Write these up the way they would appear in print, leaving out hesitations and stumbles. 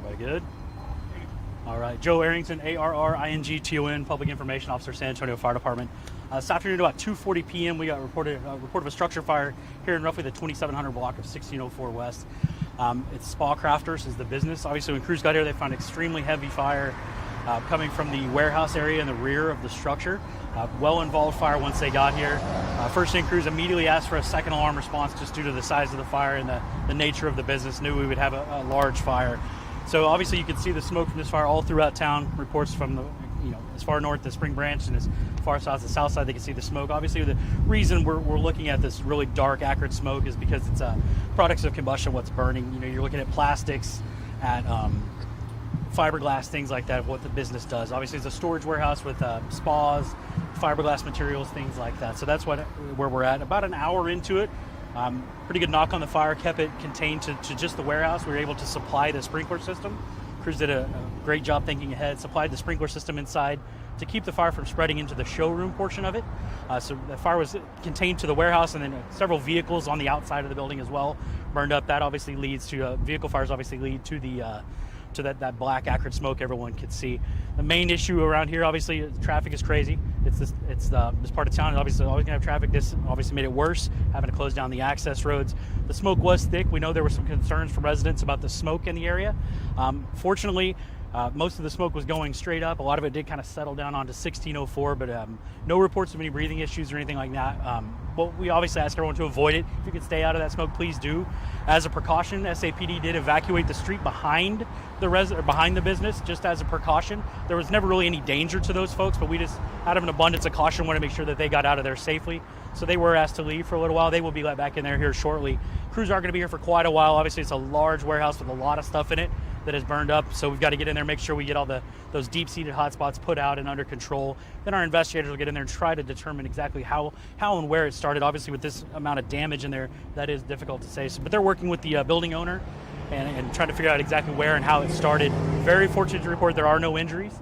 Everybody good? All right, Joe Arrington, ARRINGTON, Public Information Officer, San Antonio Fire Department. This afternoon about 2:40 p.m. we got report of a structure fire here in roughly the 2700 block of 1604 West. It's Spa Crafters is the business. Obviously, when crews got here, they found extremely heavy fire coming from the warehouse area in the rear of the structure. Well-involved fire once they got here. First aid crews immediately asked for a second alarm response just due to the size of the fire and the nature of the business. Knew we would have a large fire. So obviously you can see the smoke from this fire all throughout town. Reports from the, as far north as Spring Branch and as far south as the south side, they can see the smoke. Obviously the reason we're looking at this really dark, acrid smoke is because it's products of combustion, what's burning. You're looking at plastics, at fiberglass, things like that, what the business does. Obviously it's a storage warehouse with spas, fiberglass materials, things like that. So that's where we're at. About an hour into it, pretty good knock on the fire, kept it contained to just the warehouse. We were able to supply the sprinkler system. Crews did a great job thinking ahead, supplied the sprinkler system inside to keep the fire from spreading into the showroom portion of it. So the fire was contained to the warehouse, and then several vehicles on the outside of the building as well burned up. That obviously leads to, vehicle fires obviously lead to the to that black acrid smoke everyone could see. The main issue around here, obviously, traffic is crazy. This part of town is obviously always gonna have traffic. This obviously made it worse, having to close down the access roads. The smoke was thick. We know there were some concerns from residents about the smoke in the area. Fortunately, most of the smoke was going straight up. A lot of it did kind of settle down onto 1604, but no reports of any breathing issues or anything like that. Well, we obviously ask everyone to avoid it. If you can stay out of that smoke, please do. As a precaution, SAPD did evacuate the street behind the business, just as a precaution. There was never really any danger to those folks, but we just, out of an abundance of caution, wanted to make sure that they got out of there safely. So they were asked to leave for a little while. They will be let back in there here shortly. Crews are going to be here for quite a while. Obviously, it's a large warehouse with a lot of stuff in it that is burned up, so we've got to get in there, make sure we get all those deep-seated hotspots put out and under control. Then our investigators will get in there and try to determine exactly how and where it started. Obviously, with this amount of damage in there, that is difficult to say. So, but they're working with the building owner and trying to figure out exactly where and how it started. Very fortunate to report there are no injuries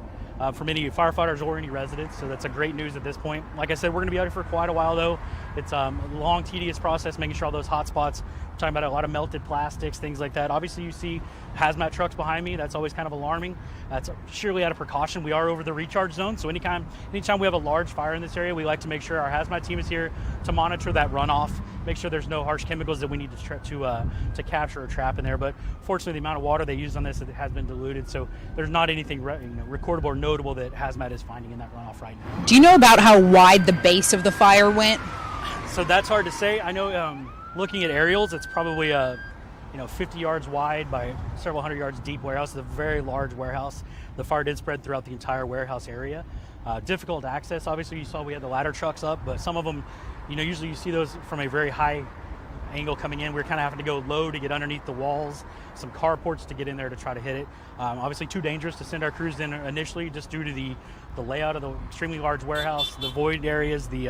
from any firefighters or any residents, so that's a great news at this point. Like I said, we're going to be out here for quite a while, though. It's a long, tedious process, making sure all those hot spots, we're talking about a lot of melted plastics, things like that. Obviously, you see hazmat trucks behind me. That's always kind of alarming. That's surely out of precaution. We are over the recharge zone, so anytime we have a large fire in this area, we like to make sure our hazmat team is here to monitor that runoff, make sure there's no harsh chemicals that we need to capture or trap in there. But fortunately, the amount of water they use on this has been diluted, so there's not anything recordable or notable that hazmat is finding in that runoff right now. Do you know about how wide the base of the fire went? So that's hard to say. I know looking at aerials, it's probably 50 yards wide by several hundred yards deep warehouse. It's a very large warehouse. The fire did spread throughout the entire warehouse area. Difficult to access. Obviously, you saw we had the ladder trucks up, but some of them, usually you see those from a very high angle coming in. We're kind of having to go low to get underneath the walls, some carports to get in there to try to hit it. Obviously too dangerous to send our crews in initially just due to the layout of the extremely large warehouse, the void areas, the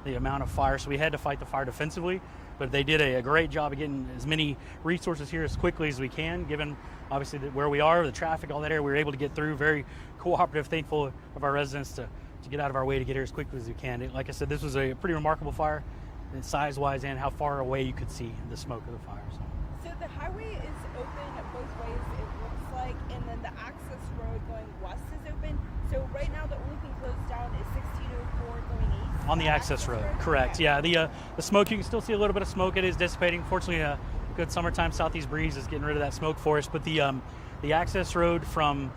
amount of fire. So we had to fight the fire defensively, but they did a great job of getting as many resources here as quickly as we can, given obviously where we are, the traffic, all that area. We were able to get through. Very cooperative, thankful of our residents to get out of our way to get here as quickly as we can. Like I said, this was a pretty remarkable fire, size-wise and how far away you could see the smoke of the fire. So the highway is open both ways, it looks like, and then the access road going west is open. So right now the only thing closed down is 1604 going east. On the access road, correct. Okay. Yeah, the smoke, you can still see a little bit of smoke. It is dissipating. Fortunately, a good summertime southeast breeze is getting rid of that smoke for us. But the access road from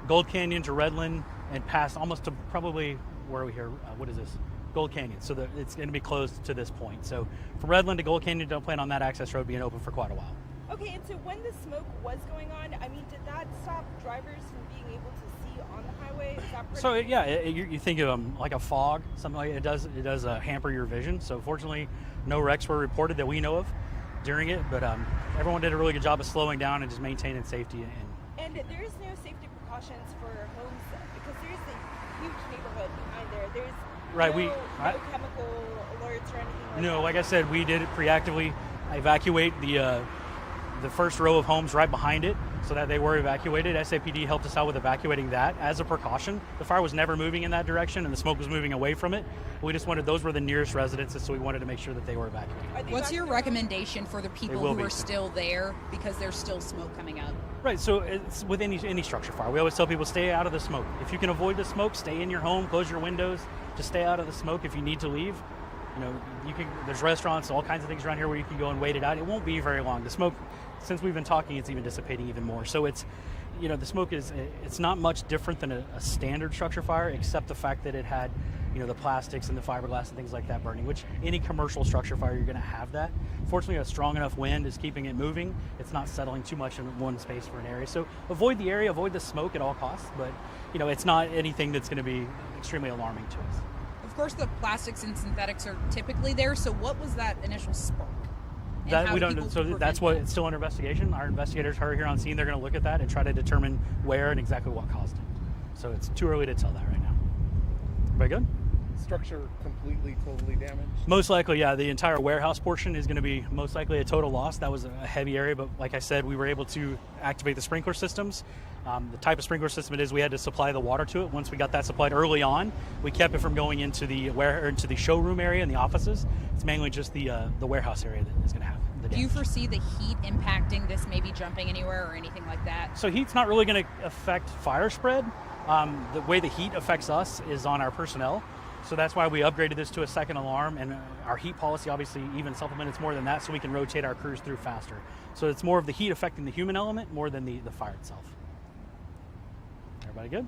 Gold Canyon to Redland and past almost to probably, where are we here? What is this? Gold Canyon. So it's going to be closed to this point. So from Redland to Gold Canyon, don't plan on that access road being open for quite a while. Okay, and so when the smoke was going on, did that stop drivers from being able to see on the highway? Is that so yeah, you think of like a fog, something like it does hamper your vision. So fortunately, no wrecks were reported that we know of during it, but everyone did a really good job of slowing down and just maintaining safety. And there is no safety precautions for homes because there is a huge neighborhood behind there. There's no chemical alerts or anything like that. No, like I said, we did preactively evacuate the the first row of homes right behind it so that they were evacuated. SAPD helped us out with evacuating that as a precaution. The fire was never moving in that direction and the smoke was moving away from it. We just wanted, those were the nearest residences, so we wanted to make sure that they were evacuated. What's your recommendation for the people will who be. are still there because there's still smoke coming up? Right, so it's with any structure fire. We always tell people stay out of the smoke. If you can avoid the smoke, stay in your home, close your windows, just stay out of the smoke. If you need to leave, you know, you can. There's restaurants, all kinds of things around here where you can go and wait it out. It won't be very long. The smoke, since we've been talking, it's even dissipating even more. So it's, you know, the smoke it's not much different than a standard structure fire, except the fact that it had, you know, the plastics and the fiberglass and things like that burning, which any commercial structure fire, you're going to have that. Fortunately, a strong enough wind is keeping it moving. It's not settling too much in one space for an area. So avoid the area, avoid the smoke at all costs, but, you know, it's not anything that's going to be extremely alarming to us. Of course, the plastics and synthetics are typically there, so what was that initial spark? And That how we do don't. people So prevent that's what that? it's still under investigation. Our investigators are here on scene. They're going to look at that and try to determine where and exactly what caused it. So it's too early to tell that right now. Everybody good? Structure completely, totally damaged? Most likely, yeah. The entire warehouse portion is going to be most likely a total loss. That was a heavy area, but like I said, we were able to activate the sprinkler systems. The type of sprinkler system it is, we had to supply the water to it. Once we got that supplied early on, we kept it from going into the into the showroom area and the offices. It's mainly just the warehouse area that is going to have the Do you damage. foresee the heat impacting this, maybe jumping anywhere or anything like that? So heat's not really going to affect fire spread. The way the heat affects us is on our personnel. So that's why we upgraded this to a second alarm, and our heat policy obviously even supplements more than that, so we can rotate our crews through faster. So it's more of the heat affecting the human element more than the fire itself. Everybody good?